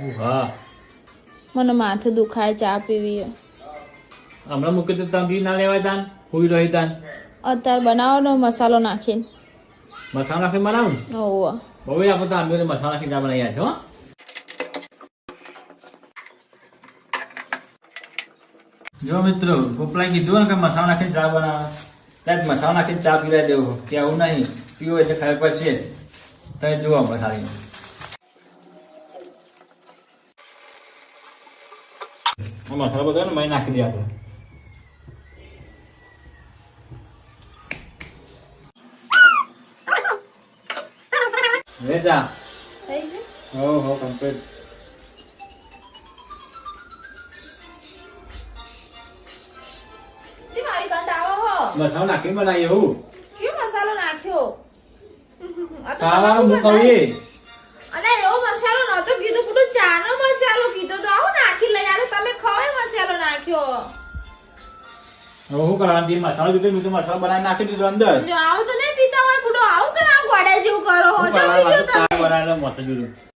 હા મને માથું દુખાય ચા પીવી હમણાં મૂકી તો તમે બી ના લેવાય તાન હુઈ રહી તાન અત્યારે બનાવવાનો મસાલો નાખીને મસાલા નાખી બનાવું ઓવ બહુ આપણે તો આંબીને મસાલા નાખીને ચા બનાવી છે હો જો મિત્રો ગોપલાએ કીધું ને કે મસાલા નાખીને ચા બનાવે ત્યાં જ મસાલા નાખીને ચા પીવાય દેવું કે આવું નહીં પીવો એટલે ખબર પડશે તમે જુઓ મસાલી મસાલો બધો ને મેં નાખી દે આપણે જા થઈ ગયું હો કમ્પ્લીટ તી મારી ગંધ આવો હો મસાલો નાખીને બનાવી એવું કેવો મસાલો નાખ્યો ખાવાનું હું કહીએ અને એવો મસાલો નતો કીધું પૂરું ચાનો મસાલો કીધો તો આવો નાખી લઈ આ તમે ખવાય મસાલો નાખ્યો હવે હું કરવાનું તે મસાલો દીધો મેં તો મસાલો બનાવી નાખી દીધો અંદર જો આવું તો નહીં પીતા હોય પૂરો આવું કે આવું ગોડા જેવું કરો હો જો હું બીજું કરવાનું તમે બનાવેલો મસાલો દીધો